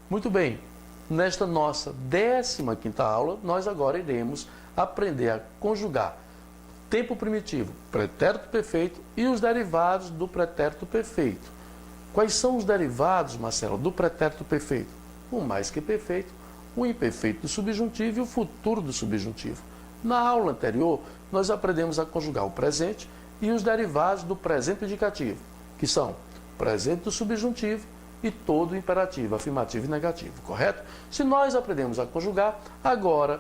Muito bem, nesta nossa 15ª aula, nós agora iremos aprender a conjugar tempo primitivo, pretérito perfeito e os derivados do pretérito perfeito. Quais são os derivados, Marcelo, do pretérito perfeito? O mais que perfeito, o imperfeito do subjuntivo e o futuro do subjuntivo. Na aula anterior, nós aprendemos a conjugar o presente e os derivados do presente indicativo, que são presente do subjuntivo e todo o imperativo, afirmativo e negativo, correto? Se nós aprendemos a conjugar, agora,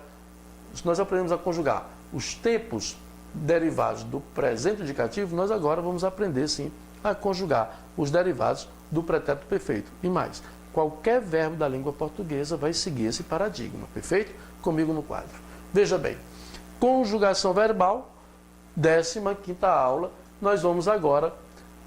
se nós aprendemos a conjugar os tempos derivados do presente indicativo, nós agora vamos aprender, sim, a conjugar os derivados do pretérito perfeito. E mais, qualquer verbo da língua portuguesa vai seguir esse paradigma, perfeito? Comigo no quadro. Veja bem, conjugação verbal, 15ª aula, nós vamos agora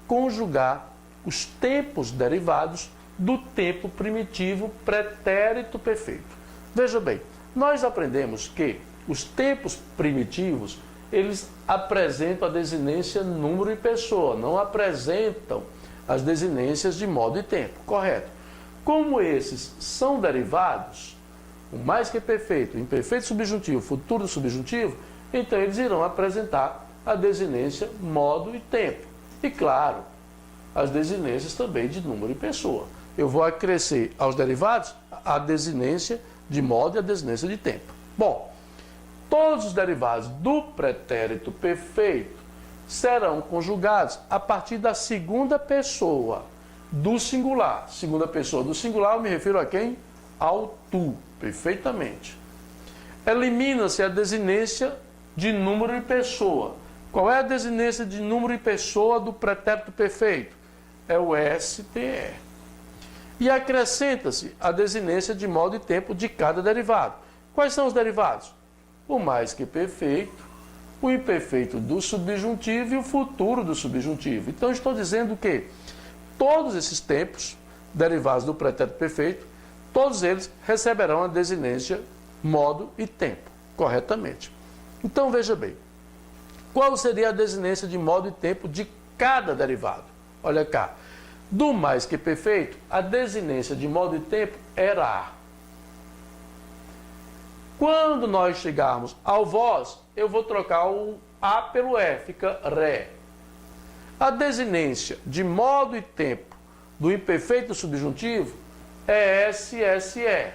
conjugar os tempos derivados do tempo primitivo pretérito perfeito. Veja bem, nós aprendemos que os tempos primitivos, eles apresentam a desinência número e pessoa, não apresentam as desinências de modo e tempo, correto? Como esses são derivados, o mais que perfeito, o imperfeito subjuntivo, o futuro subjuntivo, então eles irão apresentar a desinência modo e tempo. E claro, as desinências também de número e pessoa. Eu vou acrescer aos derivados a desinência de modo e a desinência de tempo. Bom, todos os derivados do pretérito perfeito serão conjugados a partir da segunda pessoa do singular. Segunda pessoa do singular, eu me refiro a quem? Ao tu, perfeitamente. Elimina-se a desinência de número e pessoa. Qual é a desinência de número e pessoa do pretérito perfeito? É o STE. E acrescenta-se a desinência de modo e tempo de cada derivado. Quais são os derivados? O mais que perfeito, o imperfeito do subjuntivo e o futuro do subjuntivo. Então, estou dizendo que todos esses tempos derivados do pretérito perfeito, todos eles receberão a desinência modo e tempo, corretamente. Então, veja bem, qual seria a desinência de modo e tempo de cada derivado? Olha cá, do mais que perfeito, a desinência de modo e tempo era A. Quando nós chegarmos ao vós, eu vou trocar o A pelo E, fica Ré. A desinência de modo e tempo do imperfeito subjuntivo é SSE.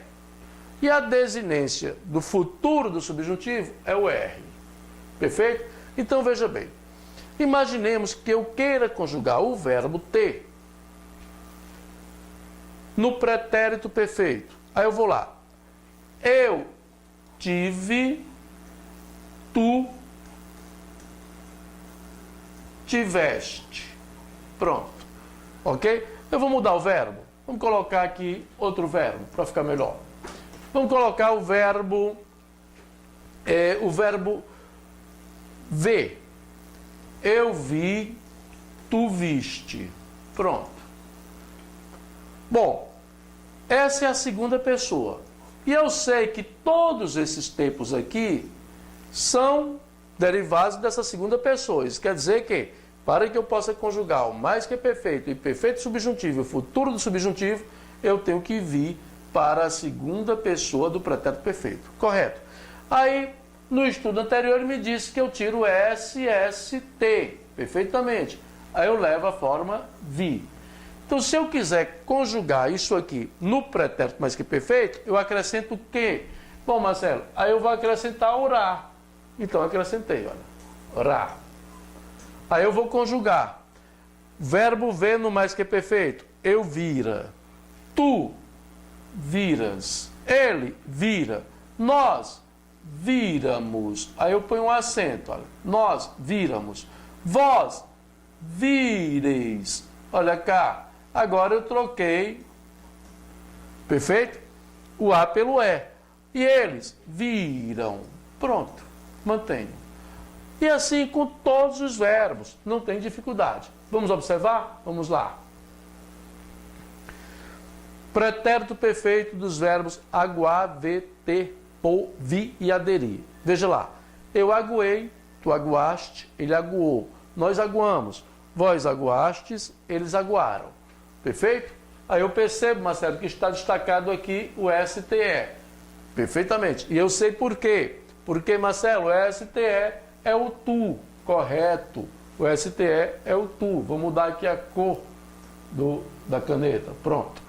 E a desinência do futuro do subjuntivo é o R. Perfeito? Então, veja bem. Imaginemos que eu queira conjugar o verbo ter no pretérito perfeito. Aí eu vou lá. Eu tive, tu tiveste. Pronto. Ok? Eu vou mudar o verbo. Vamos colocar aqui outro verbo para ficar melhor. Vamos colocar o verbo ver. Eu vi, tu viste. Pronto. Bom, essa é a segunda pessoa. E eu sei que todos esses tempos aqui são derivados dessa segunda pessoa. Isso quer dizer que, para que eu possa conjugar o mais que perfeito, o imperfeito subjuntivo e o futuro do subjuntivo, eu tenho que vir para a segunda pessoa do pretérito perfeito. Correto? Aí, no estudo anterior, ele me disse que eu tiro SST, perfeitamente. Aí eu levo a forma vi. Então, se eu quiser conjugar isso aqui no pretérito mais que perfeito, eu acrescento o quê? Bom, Marcelo, aí eu vou acrescentar orar. Então, eu acrescentei, olha, orar. Aí eu vou conjugar. Verbo ver no mais que perfeito. Eu vira. Tu viras. Ele vira. Nós víramos. Aí eu ponho um acento, olha. Nós víramos. Vós vireis. Olha cá. Agora eu troquei, perfeito? O A pelo E. E eles viram. Pronto. Mantenho. E assim com todos os verbos. Não tem dificuldade. Vamos observar? Vamos lá. Pretérito perfeito dos verbos aguar, ver, ter, pôr, vir e aderir. Veja lá. Eu aguei, tu aguaste, ele aguou. Nós aguamos. Vós aguastes, eles aguaram. Perfeito? Aí eu percebo, Marcelo, que está destacado aqui o STE. Perfeitamente. E eu sei por quê. Porque, Marcelo, o STE é o tu, correto. O STE é o tu. Vou mudar aqui a cor da caneta. Pronto.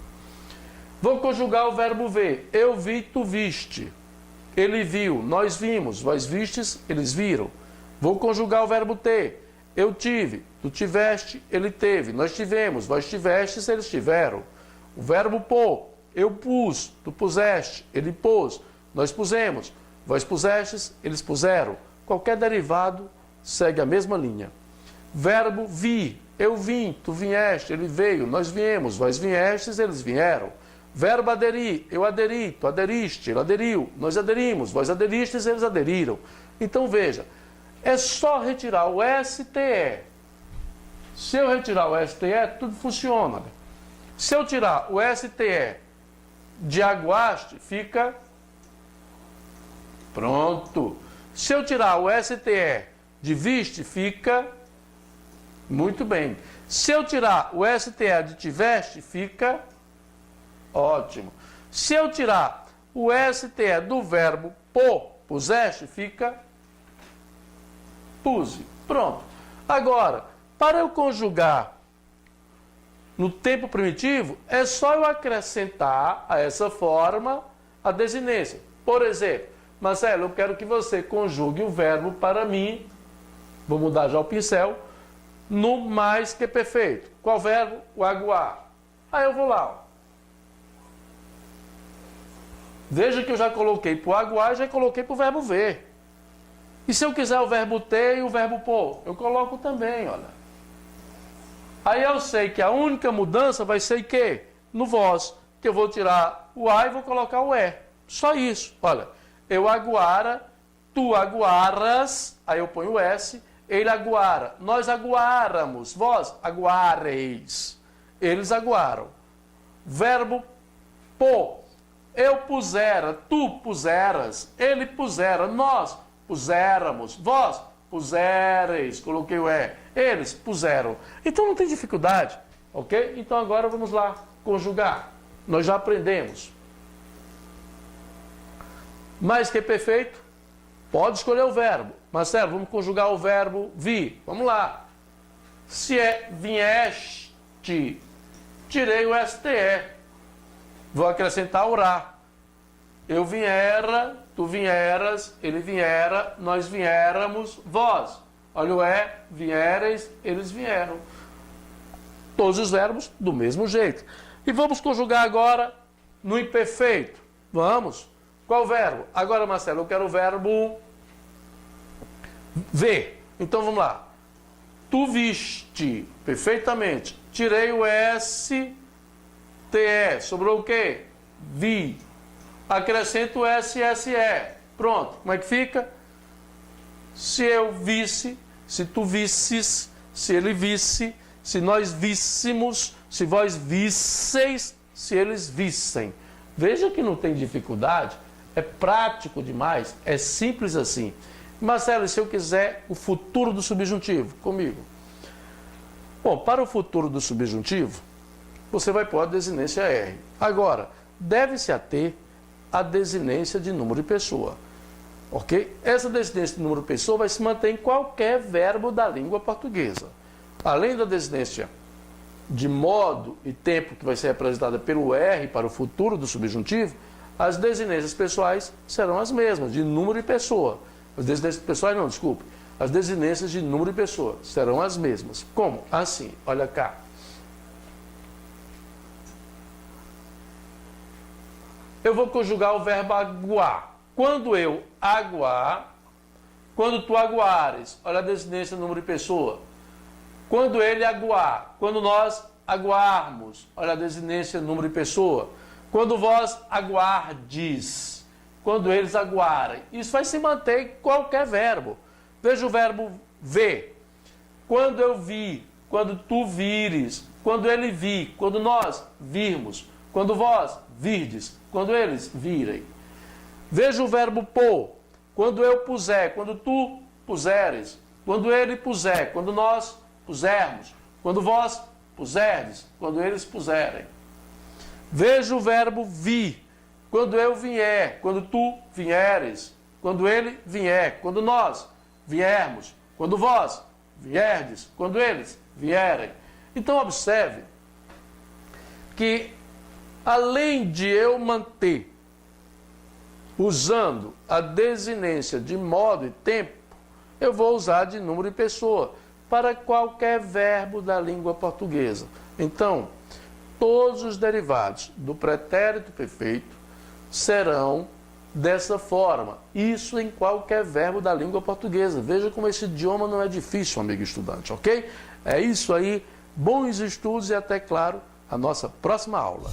Vou conjugar o verbo ver. Eu vi, tu viste. Ele viu, nós vimos. Vós vistes, eles viram. Vou conjugar o verbo ter. Eu tive, tu tiveste, ele teve. Nós tivemos, vós tivestes, eles tiveram. O verbo pôr. Eu pus, tu puseste, ele pôs. Nós pusemos, vós pusestes, eles puseram. Qualquer derivado segue a mesma linha. Verbo vir. Eu vim, tu vieste, ele veio. Nós viemos, vós viestes, eles vieram. Verbo aderir. Eu aderi, tu aderiste, ele aderiu. Nós aderimos, vós aderistes, eles aderiram. Então veja, é só retirar o STE. Se eu retirar o STE, tudo funciona. Se eu tirar o STE de aguaste, fica pronto. Se eu tirar o STE de viste, fica muito bem. Se eu tirar o STE de tiveste, fica ótimo. Se eu tirar o STE do verbo pôr, puseste, fica puse. Pronto. Agora, para eu conjugar no tempo primitivo, é só eu acrescentar a essa forma a desinência. Por exemplo, Marcelo, eu quero que você conjugue o verbo para mim, vou mudar já o pincel, no mais que perfeito. Qual verbo? O aguar. Aí eu vou lá. Ó. Veja que eu já coloquei para o aguar e já coloquei para o verbo ver. E se eu quiser o verbo ter e o verbo pôr? Eu coloco também, olha. Aí eu sei que a única mudança vai ser que no vós, que eu vou tirar o a e vou colocar o é. Só isso. Olha, eu aguara, tu aguaras, aí eu ponho o s, ele aguara, nós aguáramos, vós aguareis, eles aguaram. Verbo pôr, eu pusera, tu puseras, ele pusera, nós puséramos, vós pusereis, coloquei o é, eles puseram. Então não tem dificuldade, ok? Então agora vamos lá, conjugar. Nós já aprendemos. Mais que perfeito, pode escolher o verbo. Marcelo, vamos conjugar o verbo vir. Vamos lá. Se é vieste, tirei o STE. Vou acrescentar o rá. Eu viera, tu vieras, ele viera, nós viéramos, vós. Olha o é, viereis, eles vieram. Todos os verbos do mesmo jeito. E vamos conjugar agora no imperfeito. Vamos. Qual verbo? Agora, Marcelo, eu quero o verbo ver. Então vamos lá. Tu viste perfeitamente. Tirei o STE. Sobrou o quê? Vi. Acrescento o SSE. Pronto. Como é que fica? Se eu visse, se tu visses, se ele visse, se nós víssemos, se vós visseis, se eles vissem. Veja que não tem dificuldade. É prático demais. É simples assim. Marcelo, se eu quiser o futuro do subjuntivo, comigo. Bom, para o futuro do subjuntivo, você vai pôr a desinência R. Agora, deve-se ater a desinência de número de pessoa. Ok? Essa desinência de número de pessoa vai se manter em qualquer verbo da língua portuguesa. Além da desinência de modo e tempo que vai ser representada pelo R para o futuro do subjuntivo, as desinências pessoais serão as mesmas, de número e pessoa. As desinências pessoais não, desculpe. As desinências de número e pessoa serão as mesmas. Como? Assim, olha cá. Eu vou conjugar o verbo aguar. Quando eu aguar, quando tu aguares, olha a desinência do número de pessoa. Quando ele aguar, quando nós aguarmos, olha a desinência do número de pessoa. Quando vós aguardes, quando eles aguarem. Isso vai se manter em qualquer verbo. Veja o verbo ver. Quando eu vi, quando tu vires, quando ele vi, quando nós virmos, quando vós virdes, quando eles virem. Veja o verbo pôr. Quando eu puser, quando tu puseres, quando ele puser, quando nós pusermos, quando vós puserdes, quando eles puserem. Veja o verbo vir. Quando eu vier, quando tu vieres, quando ele vier, quando nós viermos, quando vós vierdes, quando eles vierem. Então observe que além de eu manter usando a desinência de modo e tempo, eu vou usar de número e pessoa para qualquer verbo da língua portuguesa. Então, todos os derivados do pretérito perfeito serão dessa forma. Isso em qualquer verbo da língua portuguesa. Veja como esse idioma não é difícil, amigo estudante, ok? É isso aí. Bons estudos e até, claro, a nossa próxima aula.